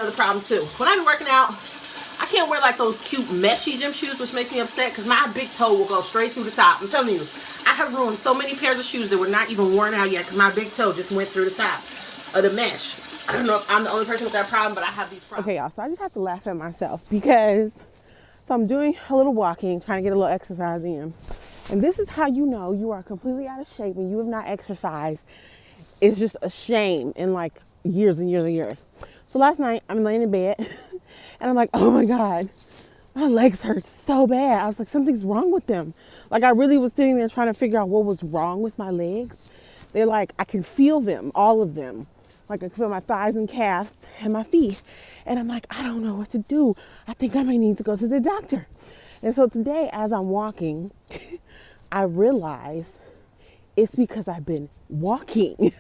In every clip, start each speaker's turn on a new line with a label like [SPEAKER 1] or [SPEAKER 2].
[SPEAKER 1] Another problem too. When I'm working out, I can't wear like those cute meshy gym shoes, which makes me upset because my big toe will go straight through the top. I'm telling you, I have ruined so many pairs of shoes that were not even worn out yet because my big toe just went through the top of the mesh. I don't know if I'm the only person with that problem, but I have these problems.
[SPEAKER 2] Okay, y'all, so I just have to laugh at myself because I'm doing a little walking, trying to get a little exercise in. And this is how you know you are completely out of shape and you have not exercised. It's just a shame in like years and years and years. So last night I'm laying in bed and I'm like, oh my God, my legs hurt so bad. I was like, something's wrong with them. Like I really was sitting there trying to figure out what was wrong with my legs. They're like, I can feel them, all of them. Like I can feel my thighs and calves and my feet. And I'm like, I don't know what to do. I think I might need to go to the doctor. And so today as I'm walking, I realize it's because I've been walking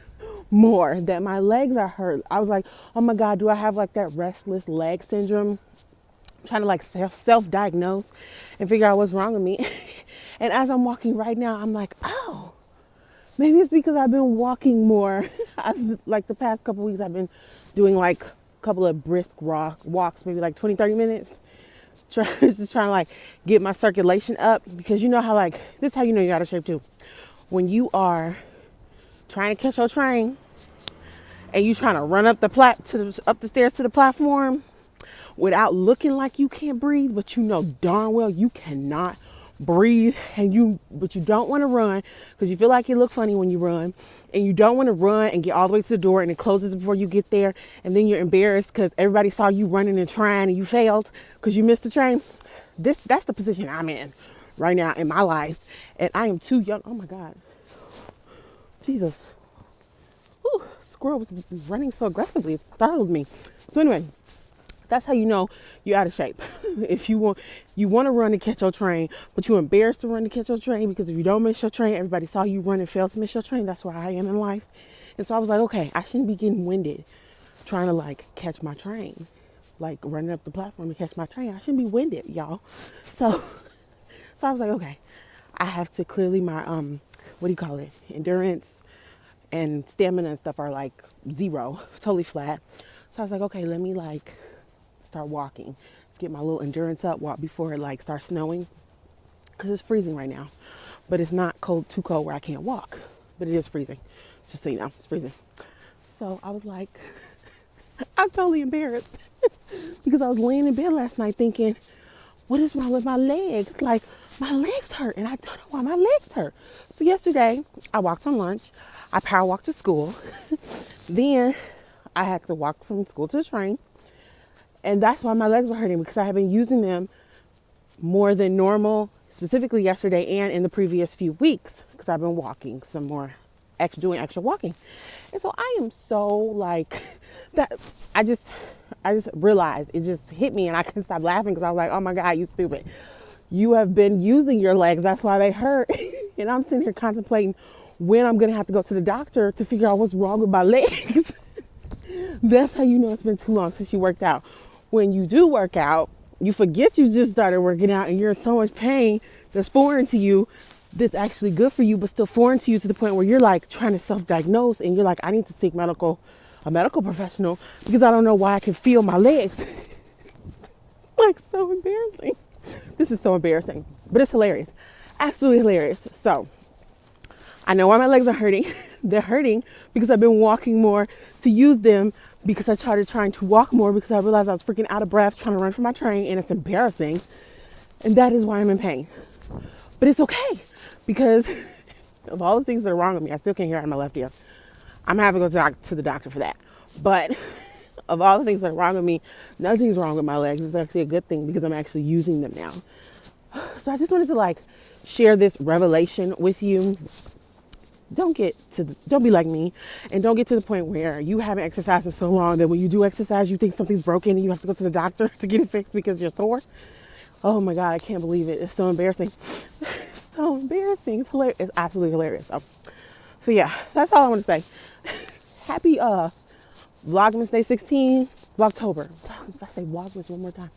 [SPEAKER 2] more that my legs are hurt. I was like, oh my God, do I have like that restless leg syndrome? I'm trying to like self-diagnose and figure out what's wrong with me. And as I'm walking right now, I'm like, oh, maybe it's because I've been walking more. Like the past couple weeks, I've been doing like a couple of brisk walks, maybe like 20, 30 minutes. Just trying to like get my circulation up because you know how like, this is how you know you're out of shape too. When you are trying to catch your train and you trying to run up the stairs to the platform without looking like you can't breathe, but you know darn well you cannot breathe, but you don't want to run because you feel like you look funny when you run, and you don't want to run and get all the way to the door and it closes before you get there, and then you're embarrassed because everybody saw you running and trying and you failed because you missed the train. That's the position I'm in right now in my life, and I am too young. Oh my God, Jesus. Ooh, squirrel was running so aggressively, it startled me. So anyway, that's how you know you're out of shape. If you want to run to catch your train, but you're embarrassed to run to catch your train because if you don't miss your train, everybody saw you run and failed to miss your train. That's where I am in life. And so I was like, okay, I shouldn't be getting winded trying to like catch my train, like running up the platform to catch my train. I shouldn't be winded, y'all. So I was like, okay, I have to clearly my endurance and stamina and stuff are like zero, totally flat. So I was like, okay, let me like start walking. Let's get my little endurance up, walk before it like starts snowing, because it's freezing right now, but it's not too cold where I can't walk, but it is freezing, just so you know, it's freezing. So I was like, I'm totally embarrassed because I was laying in bed last night thinking, what is wrong with my legs? Like my legs hurt and I don't know why my legs hurt. So yesterday I walked on lunch, I power walked to school, then I had to walk from school to the train. And that's why my legs were hurting, because I have been using them more than normal, specifically yesterday and in the previous few weeks, because I've been walking some more, doing extra walking. And so I am so like that. I just realized, it just hit me and I couldn't stop laughing because I was like, oh my God, you stupid. You have been using your legs. That's why they hurt. And I'm sitting here contemplating when I'm going to have to go to the doctor to figure out what's wrong with my legs. That's how you know it's been too long since you worked out. When you do work out, you forget you just started working out and you're in so much pain that's foreign to you, that's actually good for you, but still foreign to you, to the point where you're like trying to self-diagnose and you're like, I need to seek a medical professional because I don't know why I can feel my legs. Like, so embarrassing. This is so embarrassing, but it's hilarious. Absolutely hilarious. So I know why my legs are hurting. They're hurting because I've been walking more to use them, because I started trying to walk more because I realized I was freaking out of breath trying to run for my train, and it's embarrassing. And that is why I'm in pain. But it's okay, because of all the things that are wrong with me, I still can't hear out of my left ear. I'm gonna have to go to the doctor for that. But of all the things that are wrong with me, nothing's wrong with my legs. It's actually a good thing because I'm actually using them now. So I just wanted to like share this revelation with you. Don't be like me, and don't get to the point where you haven't exercised in so long that when you do exercise, you think something's broken and you have to go to the doctor to get it fixed because you're sore. Oh my God, I can't believe it. It's so embarrassing. So embarrassing. It's hilarious. It's absolutely hilarious. So yeah, that's all I want to say. Happy Vlogmas Day 16, Vlogtober. I say Vlogmas one more time.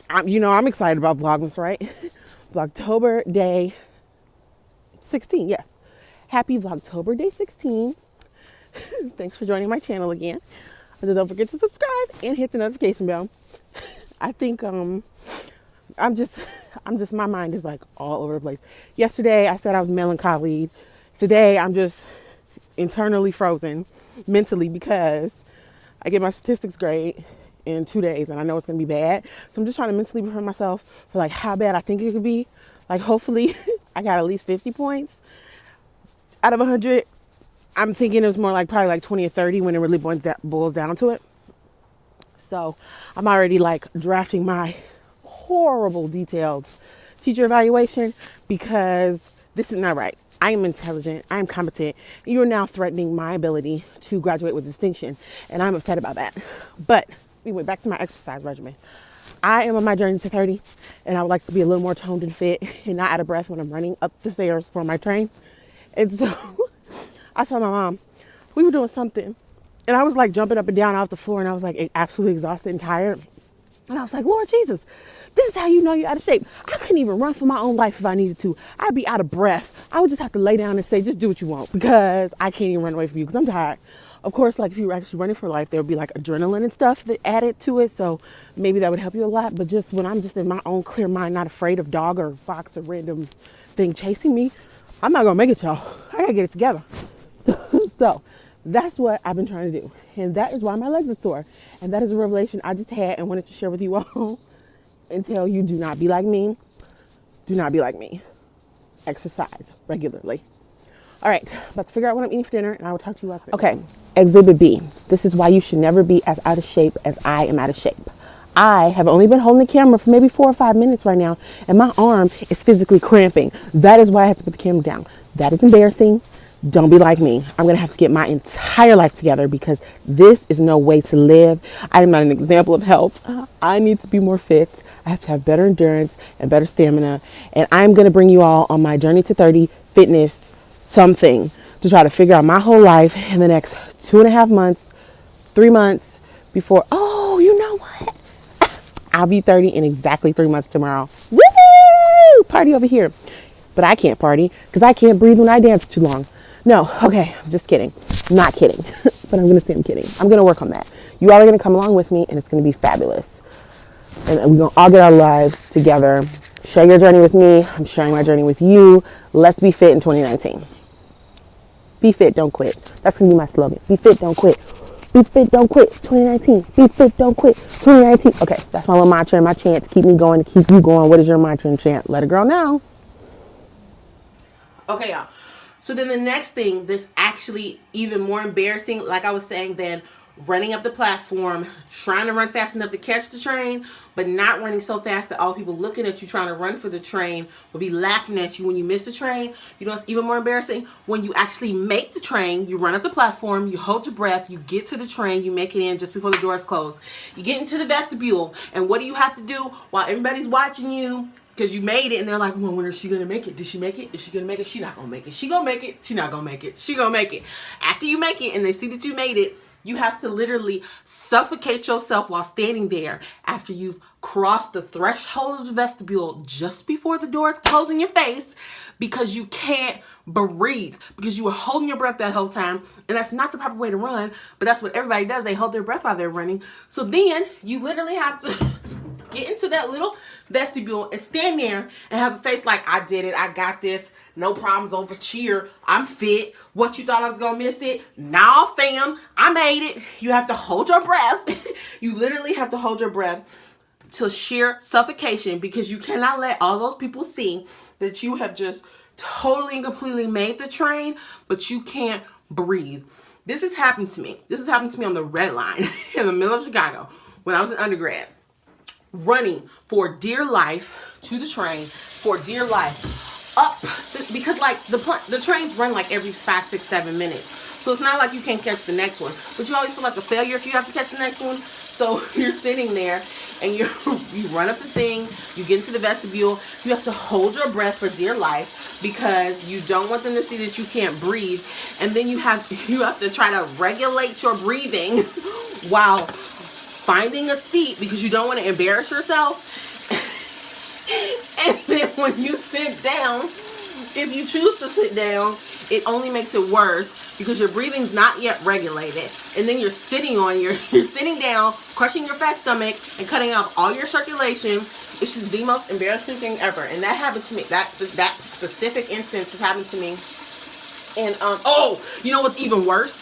[SPEAKER 2] I'm excited about Vlogmas, right? Vlogtober Day 16, yes. Happy Vlogtober Day 16. Thanks for joining my channel again. And then don't forget to subscribe and hit the notification bell. I think I'm just my mind is like all over the place. Yesterday I said I was melancholy. Today I'm just internally frozen mentally because I get my statistics grade in 2 days and I know it's gonna be bad. So I'm just trying to mentally prepare myself for like how bad I think it could be. Like hopefully I got at least 50 points out of 100. I'm thinking it was more like probably like 20 or 30 when it really boils down to it. So I'm already like drafting my horrible detailed teacher evaluation because this is not right. I am intelligent. I am competent. You're now threatening my ability to graduate with distinction, and I'm upset about that. But we went back to my exercise regimen. I am on my journey to 30, and I would like to be a little more toned and fit and not out of breath when I'm running up the stairs for my train. And so I told my mom, we were doing something, and I was like jumping up and down off the floor, and I was like absolutely exhausted and tired. And I was like, Lord Jesus, this is how you know you're out of shape. I couldn't even run for my own life if I needed to. I'd be out of breath. I would just have to lay down and say, just do what you want because I can't even run away from you because I'm tired. Of course, like if you were actually running for life, there would be like adrenaline and stuff that added to it. So maybe that would help you a lot. But just when I'm just in my own clear mind, not afraid of dog or fox or random thing chasing me, I'm not going to make it, y'all. I got to get it together. So that's what I've been trying to do. And that is why my legs are sore. And that is a revelation I just had and wanted to share with you all and tell you, do not be like me. Do not be like me. Exercise regularly. All right, about to figure out what I'm eating for dinner, and I will talk to you after. Okay, Exhibit B. This is why you should never be as out of shape as I am out of shape. I have only been holding the camera for maybe 4 or 5 minutes right now, and my arm is physically cramping. That is why I have to put the camera down. That is embarrassing. Don't be like me. I'm going to have to get my entire life together because this is no way to live. I am not an example of health. I need to be more fit. I have to have better endurance and better stamina. And I'm going to bring you all on my journey to 30 fitness something to try to figure out my whole life in the next 2.5 months, 3 months before, oh, you know what? I'll be 30 in exactly 3 months tomorrow. Woo! Party over here. But I can't party because I can't breathe when I dance too long. No, okay, just kidding. Not kidding. But I'm going to say I'm kidding. I'm going to work on that. You all are going to come along with me, and it's going to be fabulous. And we're going to all get our lives together. Share your journey with me. I'm sharing my journey with you. Let's be fit in 2019. Be fit, don't quit. That's going to be my slogan. Be fit, don't quit. Be fit, don't quit. 2019. Be fit, don't quit. 2019. Okay, that's my little mantra and my chant to keep me going, to keep you going. What is your mantra and chant? Let a girl know.
[SPEAKER 1] Okay, y'all. So then the next thing, this actually even more embarrassing, like I was saying, than running up the platform, trying to run fast enough to catch the train, but not running so fast that all people looking at you trying to run for the train will be laughing at you when you miss the train. You know what's even more embarrassing? When you actually make the train, you run up the platform, you hold your breath, you get to the train, you make it in just before the doors close. You get into the vestibule, and what do you have to do while everybody's watching you? Because you made it, and they're like, well, when is she going to make it? Did she make it? Is she going to make it? She not going to make it. She going to make it. She not going to make it. She going to make it. After you make it, and they see that you made it, you have to literally suffocate yourself while standing there after you've crossed the threshold of the vestibule just before the doors close in your face because you can't breathe, because you were holding your breath that whole time. And that's not the proper way to run, but that's what everybody does. They hold their breath while they're running. So then you literally have to get into that little vestibule and stand there and have a face like, I did it, I got this, no problems over cheer, I'm fit. What, you thought I was gonna miss it? Nah, fam, I made it. You have to hold your breath. You literally have to hold your breath to sheer suffocation because you cannot let all those people see that you have just totally and completely made the train, but you can't breathe. This has happened to me. This has happened to me on the Red Line in the middle of Chicago when I was an undergrad, running for dear life to the train, for dear life up, because like the trains run like every 5, 6, 7 minutes. So it's not like you can't catch the next one, but you always feel like a failure if you have to catch the next one. So you're sitting there and you run up the thing, you get into the vestibule, you have to hold your breath for dear life because you don't want them to see that you can't breathe. And then you have to try to regulate your breathing while finding a seat because you don't want to embarrass yourself. And then when you sit down, if you choose to sit down, it only makes it worse because your breathing's not yet regulated, and then you're sitting down, crushing your fat stomach and cutting off all your circulation. It's just the most embarrassing thing ever. And that happened to me. That specific instance has happened to me. And oh, you know what's even worse?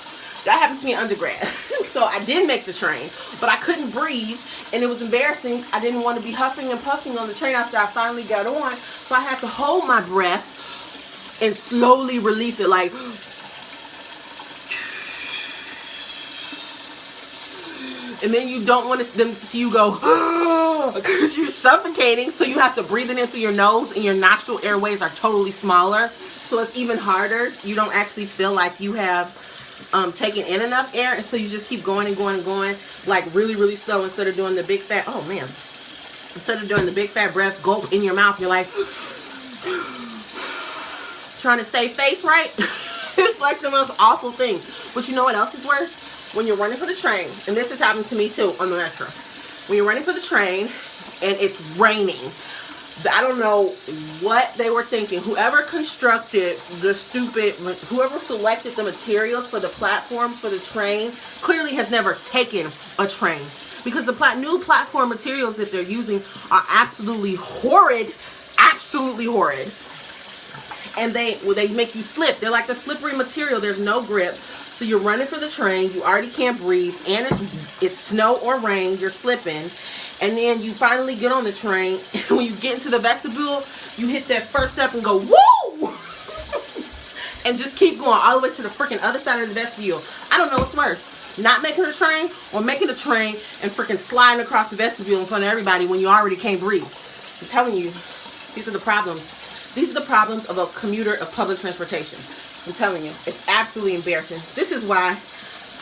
[SPEAKER 1] That happened to me in undergrad. So I did make the train, but I couldn't breathe, and it was embarrassing. I didn't want to be huffing and puffing on the train after I finally got on, so I had to hold my breath and slowly release it, like. And then you don't want them to see you go, because you're suffocating, so you have to breathe it in through your nose, and your nostril airways are totally smaller, so it's even harder. You don't actually feel like you have taken in enough air, and so you just keep going and going and going, like really, really slow, instead of doing the big fat, oh man, instead of doing the big fat breath gulp in your mouth, you're like, trying to stay face right. It's like the most awful thing. But you know what else is worse? When you're running for the train, and this has happened to me too on the metro, when you're running for the train and it's raining, I don't know what they were thinking. Whoever constructed whoever selected the materials for the platform for the train clearly has never taken a train, because the new platform materials that they're using are absolutely horrid, and they make you slip. They're like a slippery material. There's no grip. So you're running for the train, you already can't breathe, and it's snow or rain, you're slipping, and then you finally get on the train, and when you get into the vestibule, you hit that first step and go, woo! And just keep going all the way to the freaking other side of the vestibule. I don't know what's worse, not making the train or making the train and freaking sliding across the vestibule in front of everybody when you already can't breathe. I'm telling you, these are the problems. These are the problems of a commuter of public transportation. I'm telling you, it's absolutely embarrassing. This is why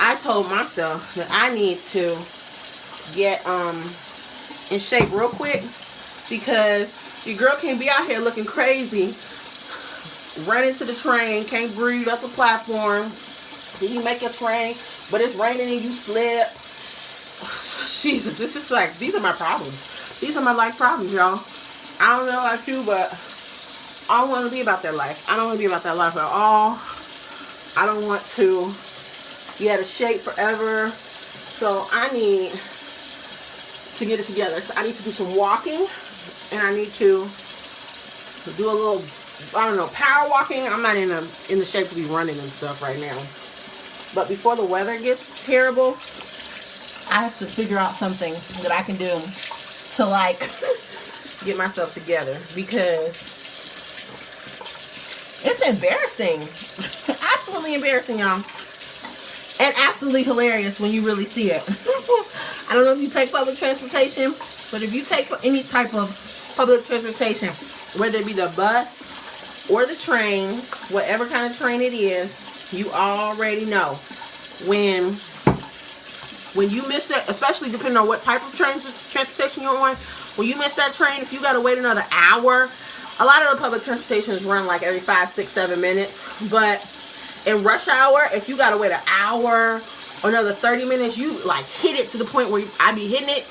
[SPEAKER 1] I told myself that I need to get in shape real quick, because your girl can't be out here looking crazy, running to the train, can't breathe up the platform. Then you make your train, but it's raining and you slip. Jesus, this is like, these are my problems. These are my life problems, y'all. I don't know about you, but I don't want to be about that life. I don't want to be about that life at all. I don't want to be out of shape forever. So I need to get it together. So I need to do some walking, and I need to do a little, I don't know, power walking. I'm not in the shape to be running and stuff right now. But before the weather gets terrible, I have to figure out something that I can do to like get myself together, because it's embarrassing. Absolutely embarrassing, y'all. And absolutely hilarious when you really see it. I don't know if you take public transportation, but if you take any type of public transportation, whether it be the bus or the train, whatever kind of train it is, you already know when you miss it, especially depending on what type of transportation you're on, when you miss that train, if you got to wait another hour, a lot of the public transportations run like every 5, 6, 7 minutes. But in rush hour, if you got to wait an hour or another 30 minutes, you like hit it to the point where I be hitting it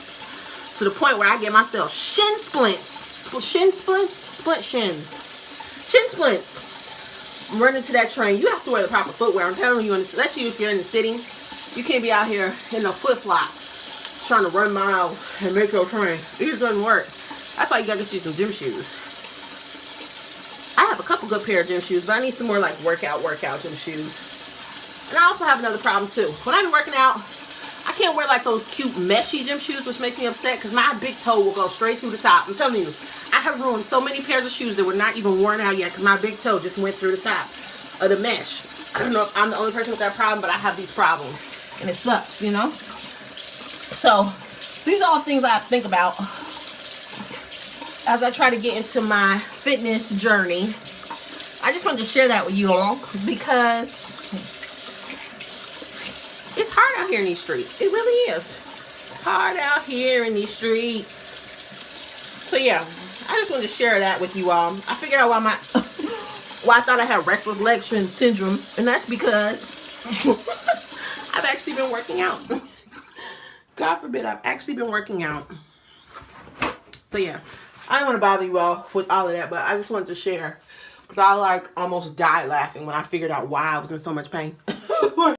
[SPEAKER 1] to the point where I get myself shin splints. Running to that train, you have to wear the proper footwear. I'm telling you, especially if you're in the city, you can't be out here in no flip-flops trying to run miles and make your train. It just doesn't work. That's why you gotta get you some gym shoes. I have a couple good pair of gym shoes, but I need some more like workout gym shoes. And I also have another problem too. When I'm working out, I can't wear like those cute meshy gym shoes, which makes me upset, because my big toe will go straight through the top. I'm telling you, I have ruined so many pairs of shoes that were not even worn out yet because my big toe just went through the top of the mesh. I don't know if I'm the only person with that problem, but I have these problems, and it sucks, you know? So these are all things I think about as I try to get into my fitness journey. I just wanted to share that with you all, because it's hard out here in these streets. It really is hard out here in these streets. So yeah, I just wanted to share that with you all. I figured out why I thought I had restless leg syndrome, and that's because I've actually been working out. God forbid, I've actually been working out. So yeah, I don't want to bother you all with all of that, but I just wanted to share Because I like almost died laughing when I figured out why I was in so much pain.